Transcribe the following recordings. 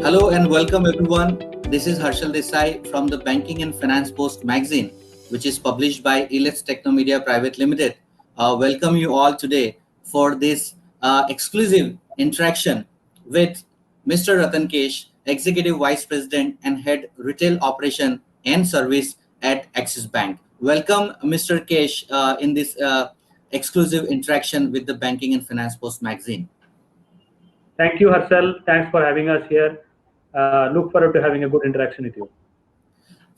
Hello and welcome everyone. This is Harshal Desai from the Banking and Finance Post magazine, which is published by Elets Technomedia Private Limited. Welcome you all today for this exclusive interaction with Mr. Ratan Kesh, Executive Vice President and Head Retail Operation and Service at Axis Bank. Welcome, Mr. Kesh, in this exclusive interaction with the Banking and Finance Post magazine. Thank you, Harshal. Thanks for having us here. Look forward to having a good interaction with you.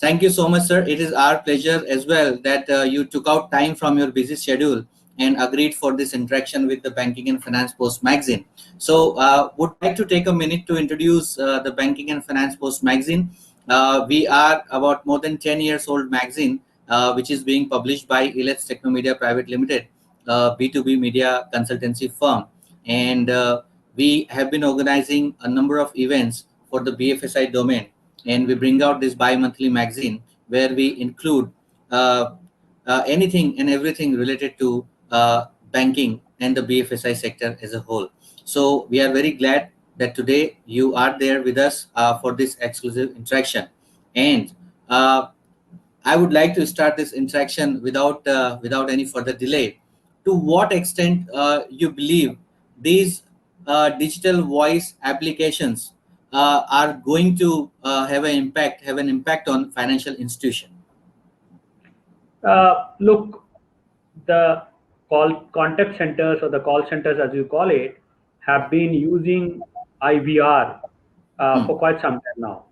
Thank you so much, sir. It is our pleasure as well that you took out time from your busy schedule and agreed for this interaction with the Banking and Finance Post magazine. So, would like to take a minute to introduce the Banking and Finance Post magazine. We are about more than 10 years old magazine, which is being published by Elets Technomedia Private Limited, B2B media consultancy firm. And we have been organizing a number of events for the BFSI domain, and we bring out this bi-monthly magazine where we include anything and everything related to banking and the BFSI sector as a whole. So we are very glad that today you are there with us for this exclusive interaction. And I would like to start this interaction without any further delay. To what extent you believe these digital voice applications are going to have an impact on financial institution? Look, the contact centers, or the call centers as you call it, have been using IVR for quite some time now.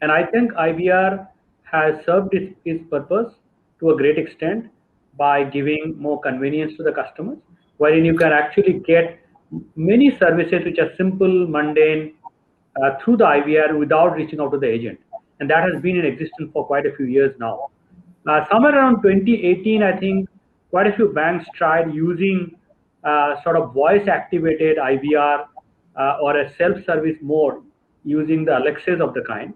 And I think IVR has served its purpose to a great extent by giving more convenience to the customers, wherein you can actually get many services which are simple, mundane, through the IVR without reaching out to the agent. And that has been in existence for quite a few years now. Somewhere around 2018, I think quite a few banks tried using sort of voice-activated IVR or a self-service mode using the Alexas of the kind.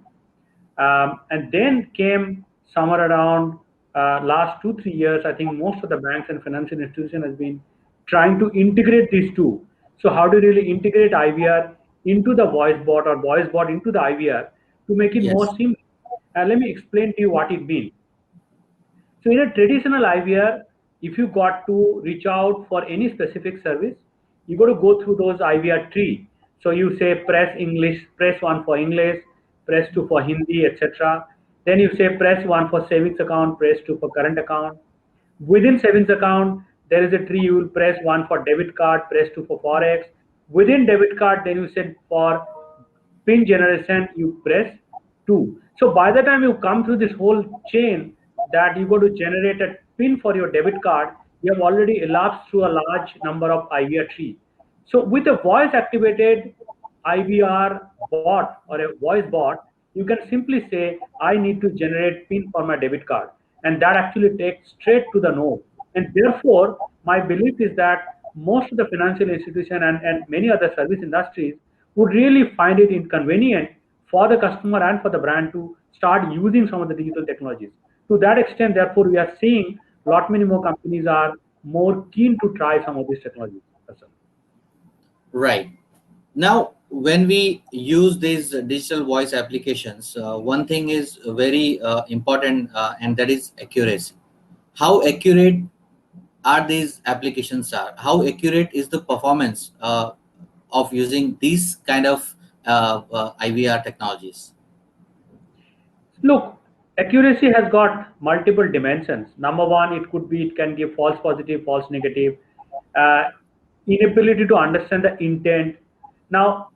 And then came somewhere around last 2-3 years, I think most of the banks and financial institutions has been trying to integrate these two. So how do you really integrate IVR into the voice bot or voice bot into the IVR to make it more seamless? Let me explain to you what it means. So in a traditional IVR, if you got to reach out for any specific service, you got to go through those IVR tree. So you say press English, press 1 for English, press 2 for Hindi, etc. Then you say press 1 for savings account, press 2 for current account. Within savings account, there is a tree. You will press 1 for debit card, press 2 for forex. Within debit card, then you said for PIN generation, you press 2. So by the time you come through this whole chain that you go to generate a PIN for your debit card, you have already elapsed through a large number of IVR tree. So with a voice activated IVR bot or a voice bot, you can simply say, I need to generate PIN for my debit card. And that actually takes straight to the node. And therefore, my belief is that most of the financial institution and many other service industries would really find it inconvenient for the customer and for the brand to start using some of the digital technologies. To that extent, therefore, we are seeing a lot many more companies are more keen to try some of these technologies. Right. Now, when we use these digital voice applications, one thing is very important, and that is accuracy. How accurate are these applications? How accurate is the performance of using these kind of IVR technologies? Look, accuracy has got multiple dimensions. Number one, it can give false positive, false negative, inability to understand the intent. Now,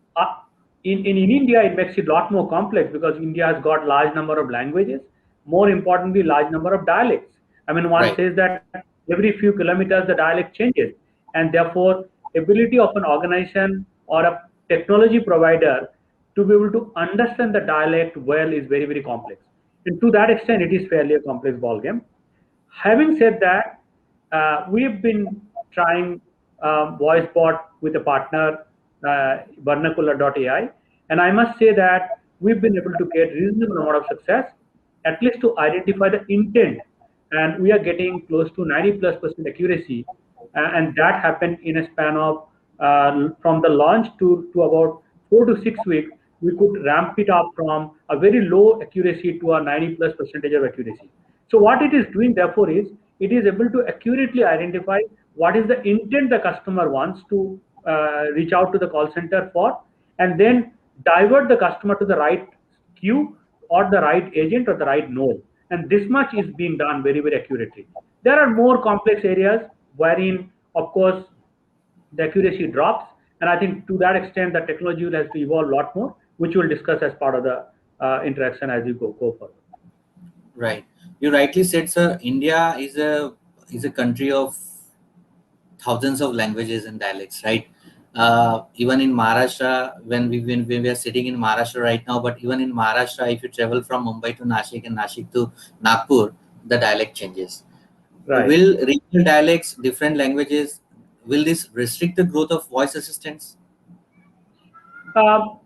in India, it makes it a lot more complex because India has got large number of languages. More importantly, large number of dialects. I mean, one says that every few kilometers the dialect changes, and therefore, ability of an organization or a technology provider to be able to understand the dialect well is very, very complex. And to that extent, it is fairly a complex ballgame. Having said that, we've been trying voice bot with a partner, vernacular.ai, and I must say that we've been able to get reasonable amount of success, at least to identify the intent, and we are getting close to 90+% accuracy, and that happened in a span of from the launch to about 4 to 6 weeks. we could ramp it up from a very low accuracy to a 90 plus percentage of accuracy. So what it is doing therefore is it is able to accurately identify what is the intent the customer wants to reach out to the call center for, and then divert the customer to the right queue or the right agent or the right node. And this much is being done very, very accurately. There are more complex areas wherein, of course, the accuracy drops. And I think to that extent, the technology will have to evolve a lot more, which we'll discuss as part of the interaction as you go further. Right. You rightly said, sir. India is a country of thousands of languages and dialects, right? Even in Maharashtra, when we are sitting in Maharashtra right now, but even in Maharashtra, if you travel from Mumbai to Nashik and Nashik to Nagpur, the dialect changes. Right. Will regional dialects, different languages, will this restrict the growth of voice assistants? Um,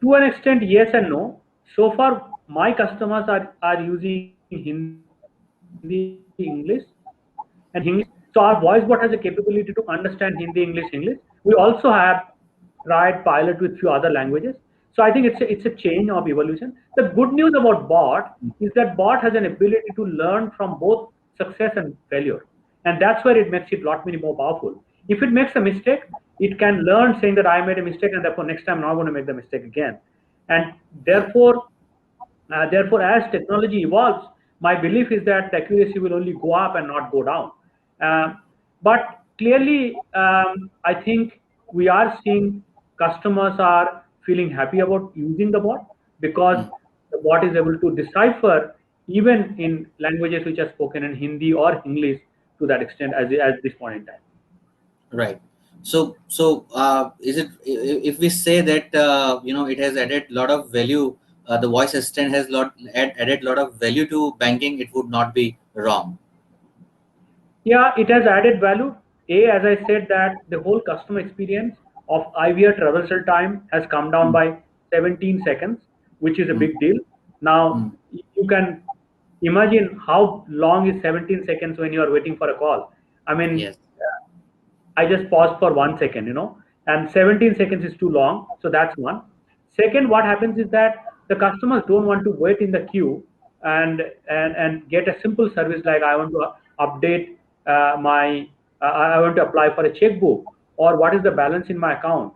to an extent, yes and no. So far, my customers are using Hindi, English, and English. So our voice bot has a capability to understand Hindi, English, English. We also have tried pilot with few other languages. So I think it's a chain of evolution. The good news about bot is that bot has an ability to learn from both success and failure, and that's where it makes it a lot many more powerful. If it makes a mistake, it can learn saying that I made a mistake, and therefore next time I'm not going to make the mistake again. And Yeah. therefore, as technology evolves, my belief is that the accuracy will only go up and not go down. But clearly, I think we are seeing customers are feeling happy about using the bot because Mm. the bot is able to decipher even in languages which are spoken in Hindi or English to that extent as this point in time. Right. So, is it if we say that it has added a lot of value, the voice assistant has added a lot of value to banking, it would not be wrong. Yeah, it has added value. As I said, that the whole customer experience of IVR traversal time has come down Mm. by 17 seconds, which is a Mm. big deal. Now, Mm. you can imagine how long is 17 seconds when you are waiting for a call. I mean, Yes. I just paused for 1 second, and 17 seconds is too long. So that's one. Second, what happens is that the customers don't want to wait in the queue and get a simple service like I want to update I want to apply for a checkbook, or what is the balance in my account,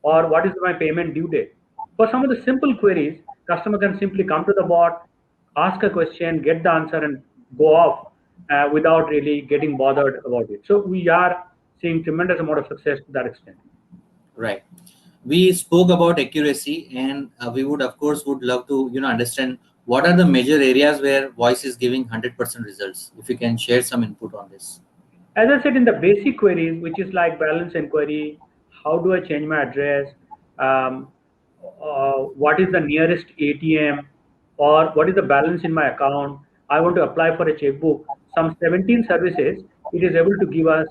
or what is my payment due date. For some of the simple queries, customer can simply come to the bot, ask a question, get the answer, and go off without really getting bothered about it. So we are seeing tremendous amount of success to that extent. Right. We spoke about accuracy, and we would, of course, would love to understand what are the major areas where voice is giving 100% results. If you can share some input on this. As I said, in the basic queries, which is like balance inquiry, how do I change my address, um, what is the nearest ATM, or what is the balance in my account, I want to apply for a checkbook, some 17 services, it is able to give us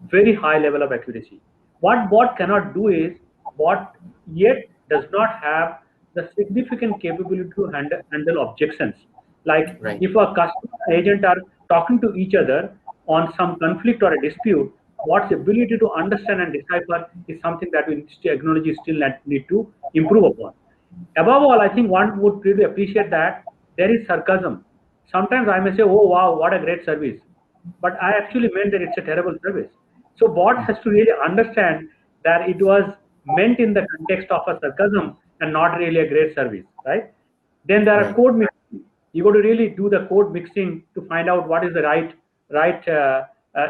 very high level of accuracy. What bot cannot do is bot yet does not have the significant capability to handle objections. Like Right. if a customer and agent are talking to each other on some conflict or a dispute, bot's ability to understand and decipher is something that we technology still need to improve upon. Above all, I think one would really appreciate that there is sarcasm. Sometimes I may say, "Oh wow, what a great service," but I actually meant that it's a terrible service. So bot Mm. has to really understand that it was meant in the context of a sarcasm and not really a great service, right? Then there are Right. code mixing. You got to really do the code mixing to find out what is the right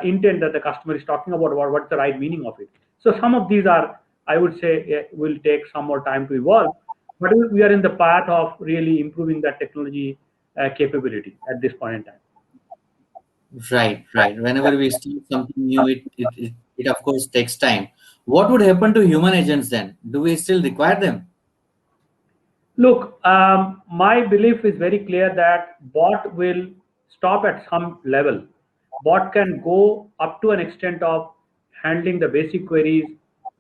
intent that the customer is talking about, or what's the right meaning of it. So some of these are, I would say, will take some more time to evolve, but we are in the path of really improving that technology capability at this point in time. Right. Right. Whenever we start something new, it of course takes time. What would happen to human agents then? Do we still require them? Look, my belief is very clear that bot will stop at some level. Bot can go up to an extent of handling the basic queries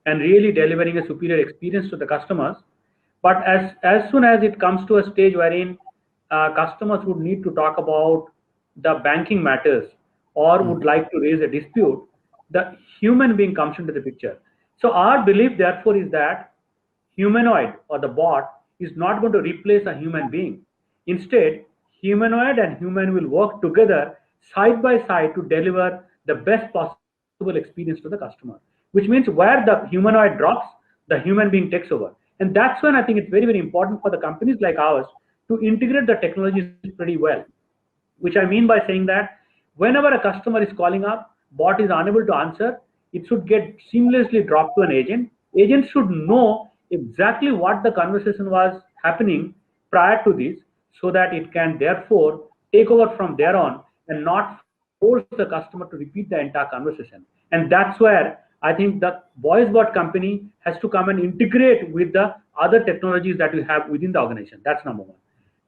and really delivering a superior experience to the customers. But as soon as it comes to a stage wherein customers would need to talk about the banking matters or Mm. would like to raise a dispute, the human being comes into the picture. So our belief, therefore, is that humanoid or the bot is not going to replace a human being. Instead, humanoid and human will work together side by side to deliver the best possible experience to the customer. Which means where the humanoid drops, the human being takes over. And that's when I think it's very, very important for the companies like ours to integrate the technologies pretty well. Which I mean by saying that whenever a customer is calling up, bot is unable to answer, it should get seamlessly dropped to an agent. Agent should know exactly what the conversation was happening prior to this, so that it can therefore take over from there on and not force the customer to repeat the entire conversation. And that's where I think the voice bot company has to come and integrate with the other technologies that we have within the organization. That's number one.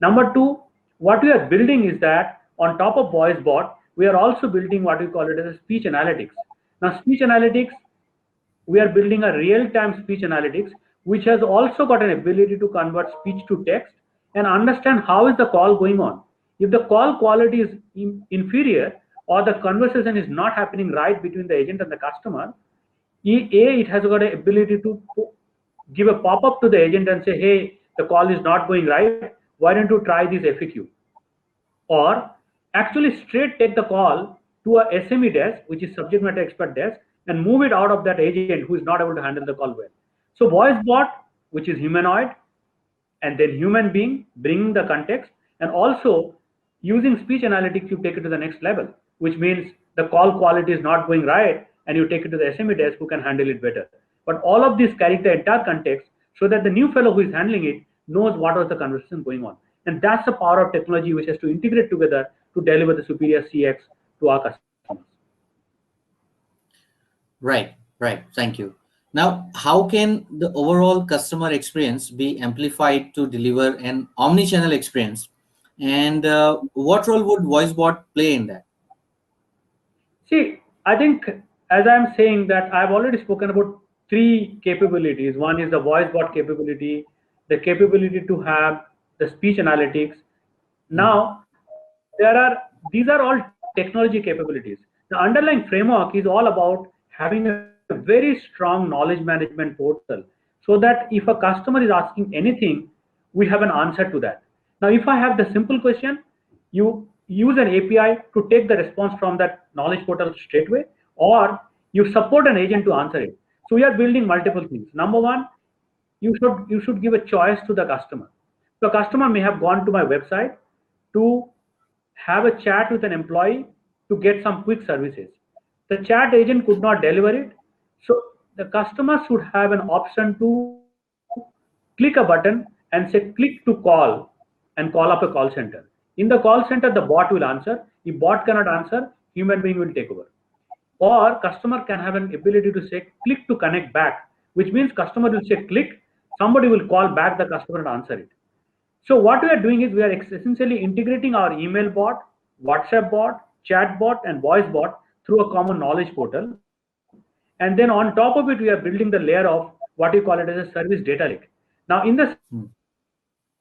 Number two, what we are building is that on top of voice bot, we are also building what we call it as a speech analytics. Now, speech analytics, we are building a real-time speech analytics, which has also got an ability to convert speech to text and understand how is the call going on. If the call quality is inferior or the conversation is not happening right between the agent and the customer, it has got an ability to give a pop-up to the agent and say, hey, the call is not going right. Why don't you try this FAQ? Or actually straight take the call to a SME desk, which is subject matter expert desk, and move it out of that agent who is not able to handle the call well. So voice bot, which is humanoid, and then human being bringing the context, and also using speech analytics, you take it to the next level, which means the call quality is not going right, and you take it to the SME desk who can handle it better. But all of this carry the entire context so that the new fellow who is handling it knows what was the conversation going on. And that's the power of technology which has to integrate together to deliver the superior CX to our customers. Right, right. Thank you. Now, how can the overall customer experience be amplified to deliver an omni-channel experience? And what role would VoiceBot play in that? See, I think as I'm saying that I've already spoken about three capabilities. One is the voice bot capability, the capability to have the speech analytics. Now, these are all technology capabilities. The underlying framework is all about having a very strong knowledge management portal so that if a customer is asking anything, we have an answer to that. Now, if I have the simple question, you use an API to take the response from that knowledge portal straight away, or you support an agent to answer it. So we are building multiple things. Number one, you should give a choice to the customer. The customer may have gone to my website to have a chat with an employee to get some quick services. The chat agent could not deliver it, so the customer should have an option to click a button and say click to call and call up a call center. In the call center, the bot will answer. If bot cannot answer, human being will take over. Or customer can have an ability to say click to connect back, which means customer will say click, somebody will call back the customer and answer it. So what we are doing is we are essentially integrating our email bot, WhatsApp bot, chat bot, and voice bot through a common knowledge portal. And then on top of it, we are building the layer of what you call it as a service data lake. Now, in the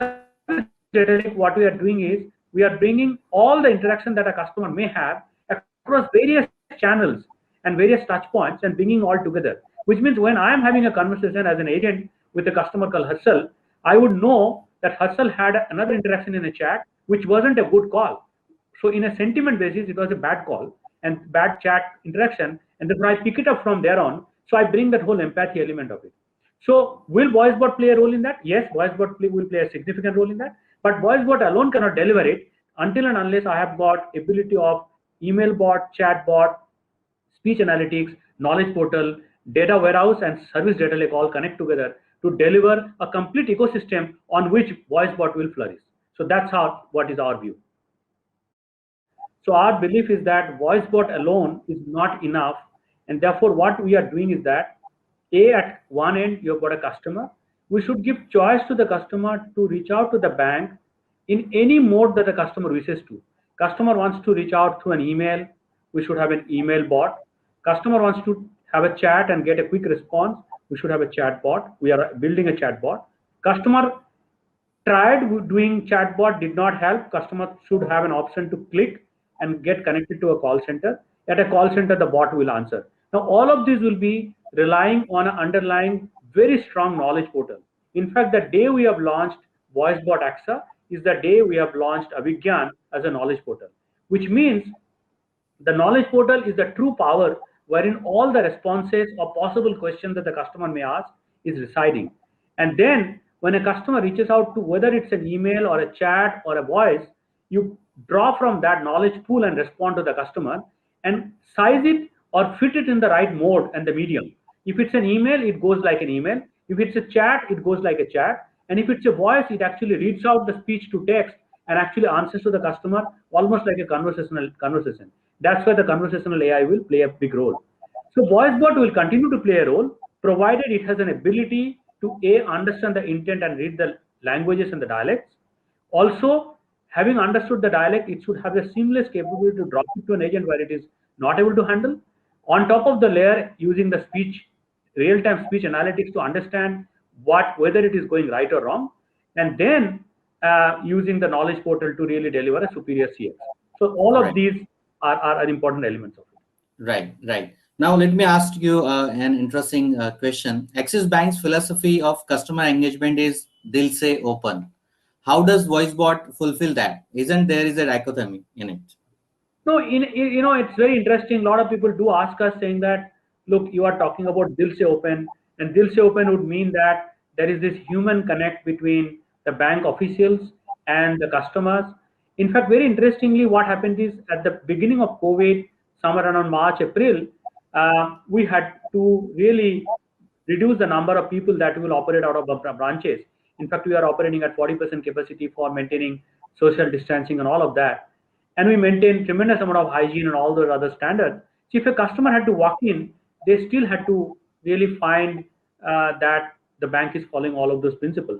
service data lake, what we are doing is we are bringing all the interaction that a customer may have across various channels and various touch points and bringing all together. Which means when I am having a conversation as an agent with a customer called Harsal, I would know that Harsal had another interaction in a chat which wasn't a good call. So in a sentiment basis, it was a bad call and bad chat interaction, and therefore I pick it up from there on. So I bring that whole empathy element of it. So will VoiceBot play a role in that? Yes, VoiceBot will play a significant role in that. But VoiceBot alone cannot deliver it until and unless I have got ability of email bot, chat bot, speech analytics, knowledge portal, data warehouse, and service data lake all connect together to deliver a complete ecosystem on which VoiceBot will flourish. So that's how what is our view. So our belief is that VoiceBot alone is not enough, and therefore what we are doing is that at one end you've got a customer. We should give choice to the customer to reach out to the bank in any mode that the customer wishes to. Customer wants to reach out through an email, we should have an email bot. Customer wants to have a chat and get a quick response, we should have a chat bot. We are building a chat bot. Customer tried doing chatbot, did not help. Customer should have an option to click and get connected to a call center. At a call center, the bot will answer. Now, all of these will be relying on an underlying very strong knowledge portal. In fact, the day we have launched VoiceBot AXA is the day we have launched Avigyan as a knowledge portal, which means the knowledge portal is the true power wherein all the responses or possible questions that the customer may ask is residing. And then when a customer reaches out to whether it's an email or a chat or a voice, you draw from that knowledge pool and respond to the customer and size it or fit it in the right mode and the medium. If it's an email, it goes like an email. If it's a chat, it goes like a chat. And if it's a voice, it actually reads out the speech to text and actually answers to the customer almost like a conversational conversation. That's why the conversational AI will play a big role. So VoiceBot will continue to play a role provided it has an ability to A, understand the intent and read the languages and the dialects. Also, having understood the dialect, it should have a seamless capability to drop it to an agent where it is not able to handle. On top of the layer, using the speech, real-time speech analytics to understand whether it is going right or wrong, and then using the knowledge portal to really deliver a superior CX. So all All of right. these are important elements of it. Right, right. Now, let me ask you an interesting question. Axis Bank's philosophy of customer engagement is Dil Se Open. How does VoiceBot fulfill that? Isn't there is a dichotomy in it? No, it's very interesting. A lot of people do ask us saying that, look, you are talking about Dil Se Open, and Dil Se Open would mean that there is this human connect between the bank officials and the customers. In fact, very interestingly, what happened is at the beginning of COVID, somewhere around March, April, we had to really reduce the number of people that will operate out of our branches. In fact, we are operating at 40% capacity for maintaining social distancing and all of that, and we maintain tremendous amount of hygiene and all those other standards. So if a customer had to walk in, they still had to really find that the bank is following all of those principles.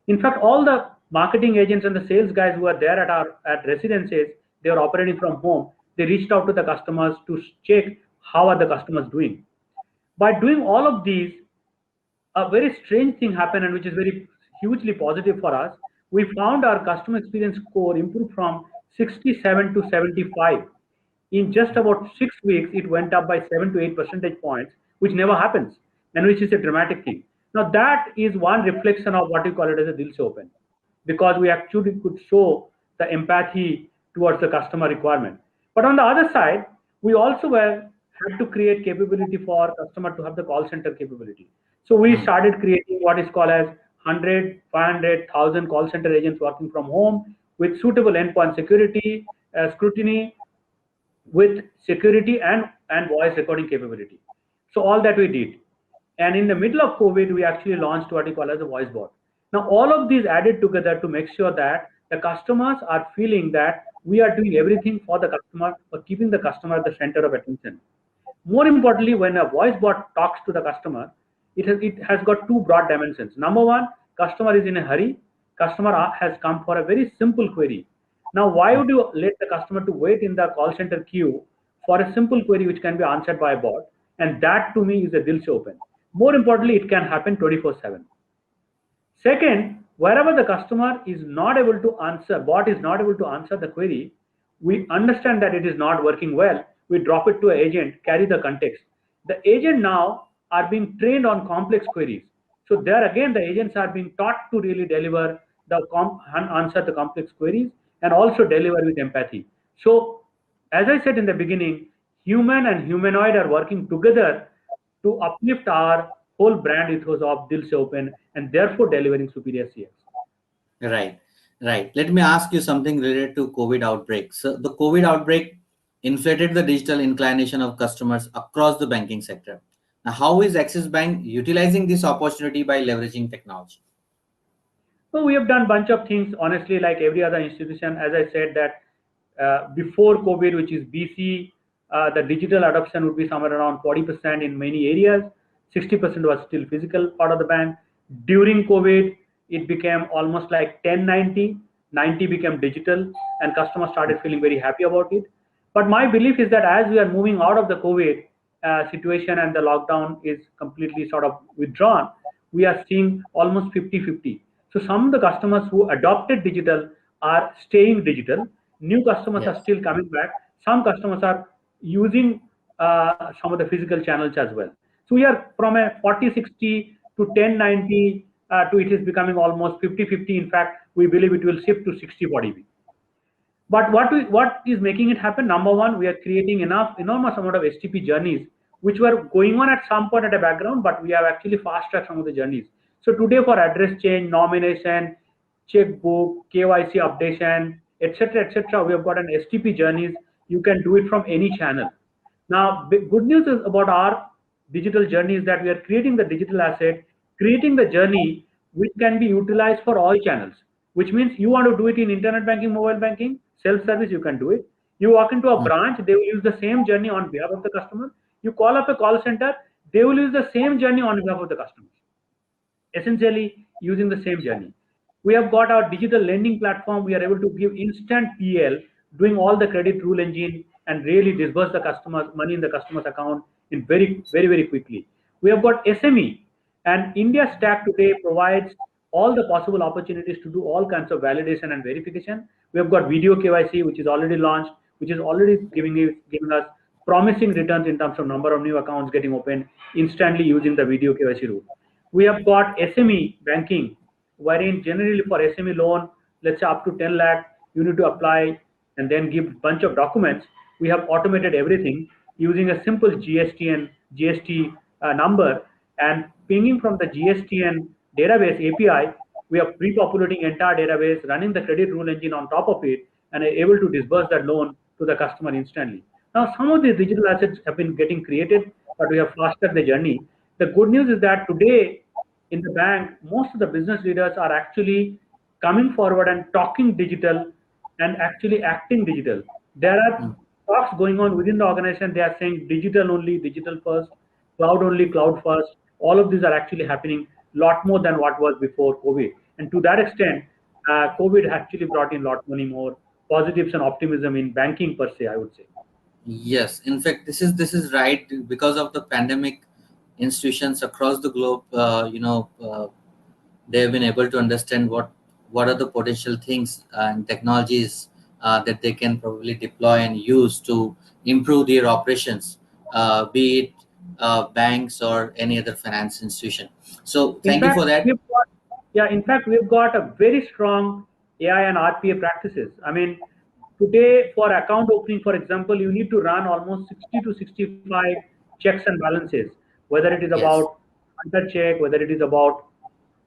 In fact, all the marketing agents and the sales guys who are there at residences, they are operating from home. They reached out to the customers to check how are the customers doing. By doing all of these, a very strange thing happened, and which is very hugely positive for us. We found our customer experience score improved from 67 to 75. In just about 6 weeks, it went up by 7 to 8 percentage points, which never happens, and which is a dramatic thing. Now, that is one reflection of what we call it as a deal open, because we actually could show the empathy towards the customer requirement. But on the other side, we also had to create capability for customer to have the call center capability. So we Hmm. started creating what is called as 100, 500, 1,000 call center agents working from home with suitable endpoint security, scrutiny, with security and voice recording capability. So all that we did. And in the middle of COVID, we actually launched what we call as a voice bot. Now, all of these added together to make sure that the customers are feeling that we are doing everything for the customer or keeping the customer at the center of attention. More importantly, when a voice bot talks to the customer, it has got two broad dimensions. Number one, customer is in a hurry. Customer has come for a very simple query. Now, why would you let the customer to wait in the call center queue for a simple query which can be answered by a bot? And that to me is a deal open. More importantly, it can happen 24/7. Second, wherever the customer is not able to answer, bot is not able to answer the query, we understand that it is not working well. We drop it to an agent, carry the context. The agent now are being trained on complex queries. So there again, the agents are being taught to really deliver answer the complex queries and also deliver with empathy. So as I said in the beginning, human and humanoid are working together to uplift our whole brand ethos of Dil Se Open and therefore delivering superior CX. Right, right. Let me ask you something related to COVID outbreak. So the COVID outbreak inflated the digital inclination of customers across the banking sector. Now, how is Axis Bank utilizing this opportunity by leveraging technology? So we have done bunch of things, honestly, like every other institution. As I said that before COVID, which is BC, the digital adoption would be somewhere around 40% in many areas. 60% was still physical part of the bank. During COVID, it became almost like 10-90. 90 became digital, and customers started feeling very happy about it. But my belief is that as we are moving out of the COVID situation and the lockdown is completely sort of withdrawn, we are seeing almost 50-50. So some of the customers who adopted digital are staying digital. New customers are Yes. still coming back. Some customers are using some of the physical channels as well. So we are from a 40-60 to 10-90 to it is becoming almost 50-50. In fact, we believe it will shift to 60-40. But what is making it happen? Number one, we are creating enormous amount of STP journeys, which were going on at some point at a background, but we have actually fast tracked some of the journeys. So today, for address change, nomination, checkbook, KYC updation, etc., we have got an STP journeys. You can do it from any channel. Now, good news is about our digital journey is that we are creating the digital asset, creating the journey which can be utilized for all channels. Which means you want to do it in internet banking, mobile banking, self-service, you can do it. You walk into a branch, they will use the same journey on behalf of the customer. You call up a call center, they will use the same journey on behalf of the customer, essentially using the same journey. We have got our digital lending platform. We are able to give instant PL, doing all the credit rule engine and really disburse the customer's money in the customer's account in very quickly. We have got SME, and India Stack today provides all the possible opportunities to do all kinds of validation and verification. We have got video KYC, which is already launched, which is already giving us promising returns in terms of number of new accounts getting opened instantly using the video KYC route. We have got SME banking, wherein generally for SME loan, let's say up to 10 lakh, you need to apply and then give bunch of documents. We have automated everything using a simple GSTN GST number, and pinging from the GSTN database API. We are pre-populating entire database, running the credit rule engine on top of it, and are able to disburse that loan to the customer instantly. Now, some of these digital assets have been getting created, but we have faster the journey. The good news is that today in the bank, most of the business leaders are actually coming forward and talking digital and actually acting digital. There are talks going on within the organization. They are saying digital only, digital first, cloud only, cloud first. All of these are actually happening a lot more than what was before COVID. And to that extent, COVID actually brought in a lot many more positives and optimism in banking per se, I would say. Yes, in fact, this is right. Because of the pandemic, institutions across the globe, they have been able to understand what are the potential things and technologies that they can probably deploy and use to improve their operations, be it banks or any other finance institution. So In thank you fact, for that. in fact, we've got a very strong AI and RPA practices. I mean, today for account opening, for example, you need to run almost 60 to 65 checks and balances, whether it is Yes. about under check, whether it is about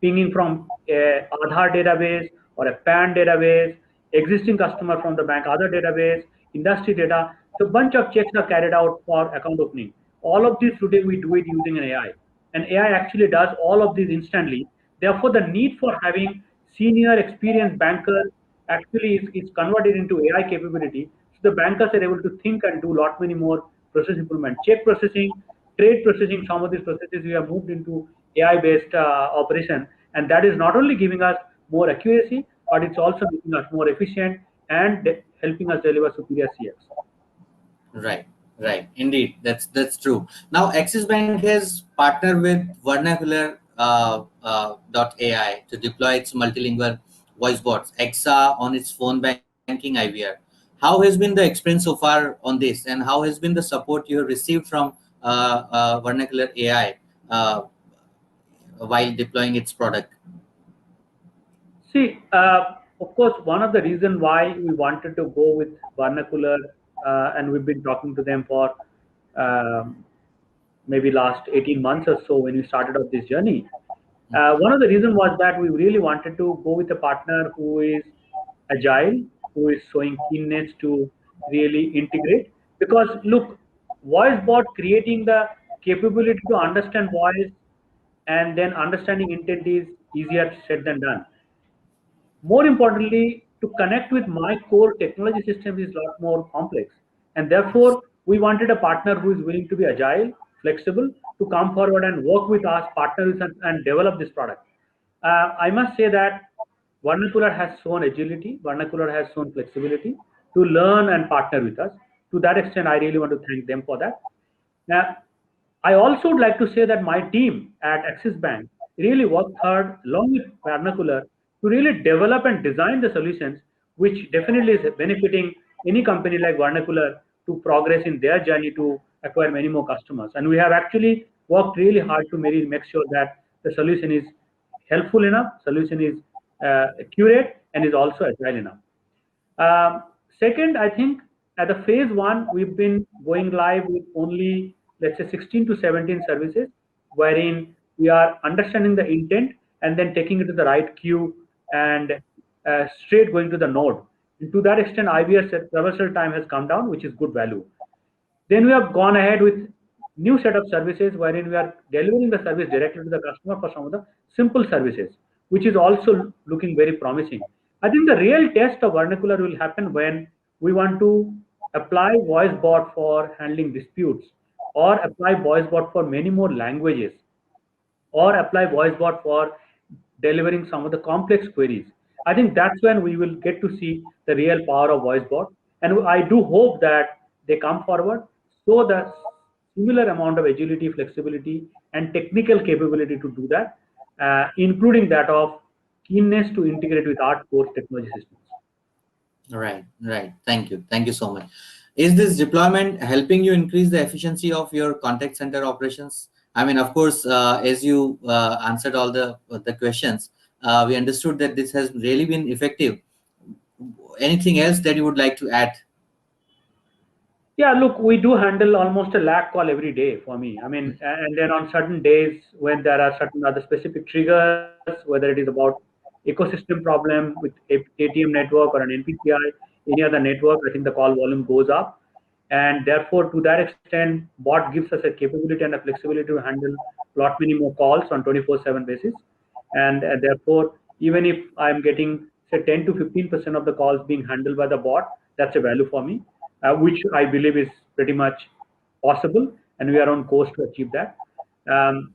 pinging from a Aadhaar database or a PAN database, existing customer from the bank, other database, industry data. So bunch of checks are carried out for account opening. All of this today we do it using an AI. And AI actually does all of this instantly. Therefore, the need for having senior experienced bankers actually is converted into AI capability. So the bankers are able to think and do a lot many more process improvement. Check processing, trade processing, some of these processes we have moved into AI-based operation, and that is not only giving us more accuracy, but it's also making us more efficient and helping us deliver superior CX. Right, right. Indeed, that's true. Now, Axis Bank has partnered with Vernacular .ai to deploy its multilingual voice bots, EXA on its phone banking IVR. How has been the experience so far on this, and how has been the support you have received from Vernacular AI while deploying its product? See, of course, one of the reasons why we wanted to go with vernacular, and we've been talking to them for um, maybe last 18 months or so when we started off this journey. One of the reasons was that we really wanted to go with a partner who is agile, who is showing keenness to really integrate. Because look, voice bot creating the capability to understand voice and then understanding intent is easier said than done. More importantly, to connect with my core technology system is a lot more complex. And therefore, we wanted a partner who is willing to be agile, flexible, to come forward and work with us, partners, and develop this product. I must say that Vernacular has shown agility, Vernacular has shown flexibility to learn and partner with us. To that extent, I really want to thank them for that. Now, I also would like to say that my team at Axis Bank really worked hard along with Vernacular to really develop and design the solutions, which definitely is benefiting any company like Vernacular to progress in their journey to acquire many more customers. And we have actually worked really hard to make sure that the solution is helpful enough, solution is accurate, and is also agile enough. Second, I think at the phase one, we've been going live with only, let's say, 16 to 17 services, wherein we are understanding the intent and then taking it to the right queue and straight going to the node. And to that extent, IVR traversal time has come down, which is good value. Then we have gone ahead with new set of services wherein we are delivering the service directly to the customer for some of the simple services, which is also looking very promising. I think the real test of vernacular will happen when we want to apply voice bot for handling disputes, or apply voice bot for many more languages, or apply voice bot for delivering some of the complex queries. I think that's when we will get to see the real power of voice bot. And I do hope that they come forward so that similar amount of agility, flexibility, and technical capability to do that, including that of keenness to integrate with our core technology systems. Right, right. Thank you so much. Is this deployment helping you increase the efficiency of your contact center operations? I mean, of course, as you answered all the questions, we understood that this has really been effective. Anything else that you would like to add? Yeah, look, we do handle almost a lakh call every day for me. I mean, and then on certain days when there are certain other specific triggers, whether it is about ecosystem problem with ATM network or an NPCI, any other network, I think the call volume goes up. And therefore, to that extent, bot gives us a capability and a flexibility to handle a lot many more calls on 24/7 basis. And therefore, even if I'm getting say 10 to 15% of the calls being handled by the bot, that's a value for me, which I believe is pretty much possible, and we are on course to achieve that. Um,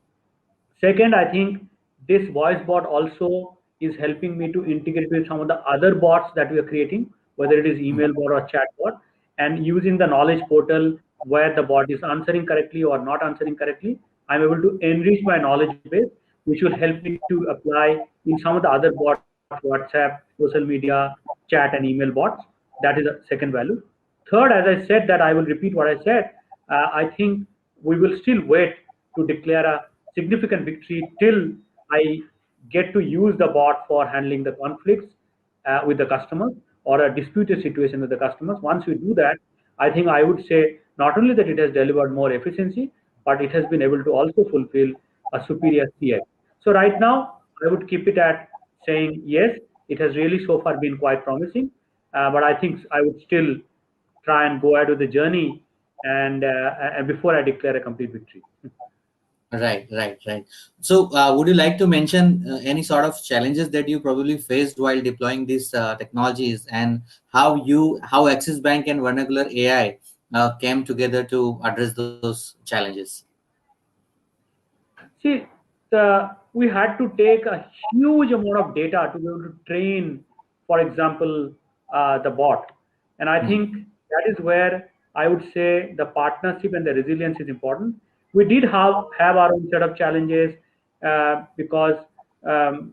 Second, I think this voice bot also is helping me to integrate with some of the other bots that we are creating, whether it is email bot or chat bot, and using the knowledge portal where the bot is answering correctly or not answering correctly, I'm able to enrich my knowledge base, which will help me to apply in some of the other bots, WhatsApp, social media, chat, and email bots. That is a second value. Third, as I said, that I will repeat what I said. I think we will still wait to declare a significant victory till I get to use the bot for handling the conflicts with the customers, or a disputed situation with the customers. Once we do that, I think I would say not only that it has delivered more efficiency, but it has been able to also fulfill a superior CX. So right now, I would keep it at saying yes, it has really so far been quite promising, but I think I would still try and go ahead with the journey, and before I declare a complete victory. Right, right, right. So, would you like to mention any sort of challenges that you probably faced while deploying these technologies, and how Axis Bank and Vernacular AI came together to address those challenges? See, we had to take a huge amount of data to be able to train, for example, the bot. And I Hmm. think that is where I would say the partnership and the resilience is important. We did have our own set of challenges, because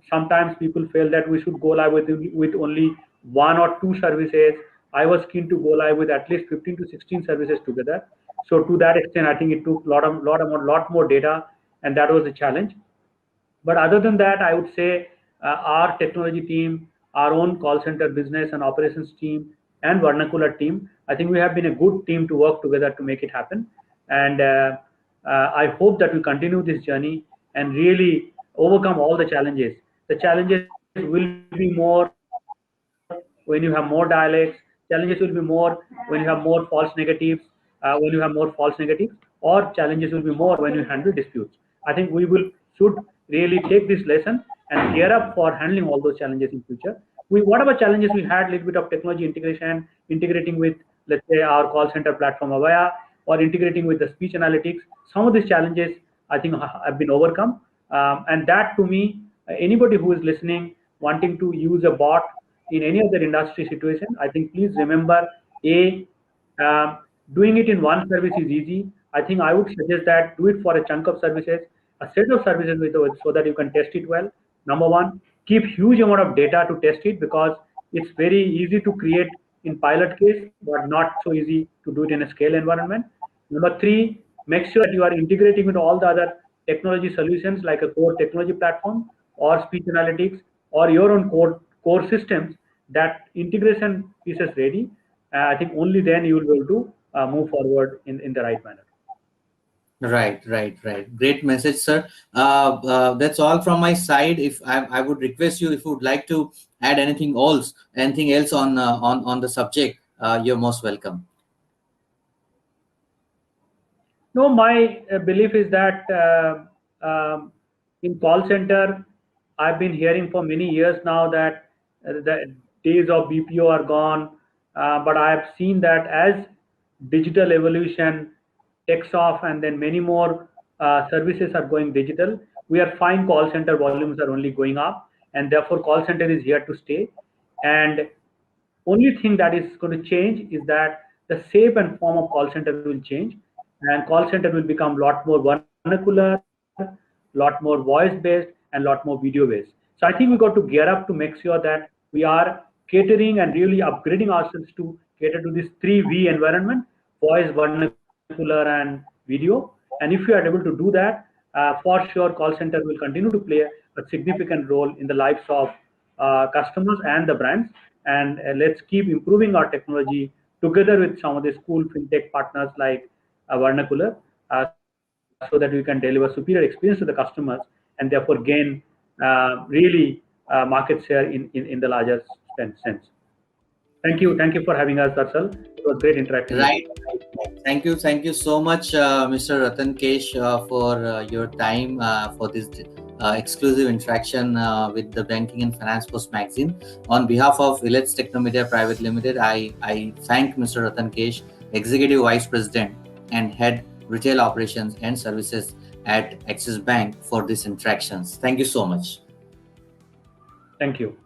sometimes people feel that we should go live with only one or two services. I was keen to go live with at least 15 to 16 services together. So to that extent, I think it took lot more data, and that was a challenge. But other than that, I would say our technology team, our own call center business and operations team, and vernacular team, I think we have been a good team to work together to make it happen. And I hope that we continue this journey and really overcome all the challenges. The challenges will be more when you have more dialects. Challenges will be more when you have more false negatives, or challenges will be more when you handle disputes. I think we will should really take this lesson and gear up for handling all those challenges in future. Whatever challenges we had, little bit of technology integration, integrating with, let's say, our call center platform Avaya, or integrating with the speech analytics. Some of these challenges I think have been overcome, and that to me, anybody who is listening wanting to use a bot in any other industry situation, I think please remember, a um, doing it in one service is easy. I think I would suggest that do it for a chunk of services, a set of services so that you can test it well. Number one, keep huge amount of data to test it, because it's very easy to create in pilot case, but not so easy to do it in a scale environment. Number three, make sure that you are integrating with all the other technology solutions like a core technology platform, or speech analytics or your own core systems, that integration piece is ready. I think only then you will be able to move forward in the right manner. Right, right, right. Great message, sir. That's all from my side. If I would request you, if you would like to add anything else on the subject, you're most welcome. No, my belief is that in call center, I've been hearing for many years now that the days of BPO are gone. But I have seen that as digital evolution takes off and then many more services are going digital, we are finding call center volumes are only going up, and therefore call center is here to stay. And only thing that is going to change is that the shape and form of call center will change, and call center will become a lot more vernacular, lot more voice based, and lot more video based. So I think we got to gear up to make sure that we are catering and really upgrading ourselves to cater to this 3V environment: voice, vernacular, and video. And if we are able to do that, for sure call center will continue to play a significant role in the lives of customers and the brands. And let's keep improving our technology together with some of the cool fintech partners like Vernacular, so that we can deliver superior experience to the customers and therefore gain really market share in the larger sense. Thank you for having us, Darsal. It was great interacting with Right. you. Thank you so much, Mr. Ratan Kesh, for your time for this exclusive interaction with the Banking and Finance Post magazine. On behalf of Elets Technomedia Private Limited, I thank Mr. Ratan Kesh, Executive Vice President and Head Retail Operations and Services at Axis Bank, for these interactions. Thank you so much. Thank you.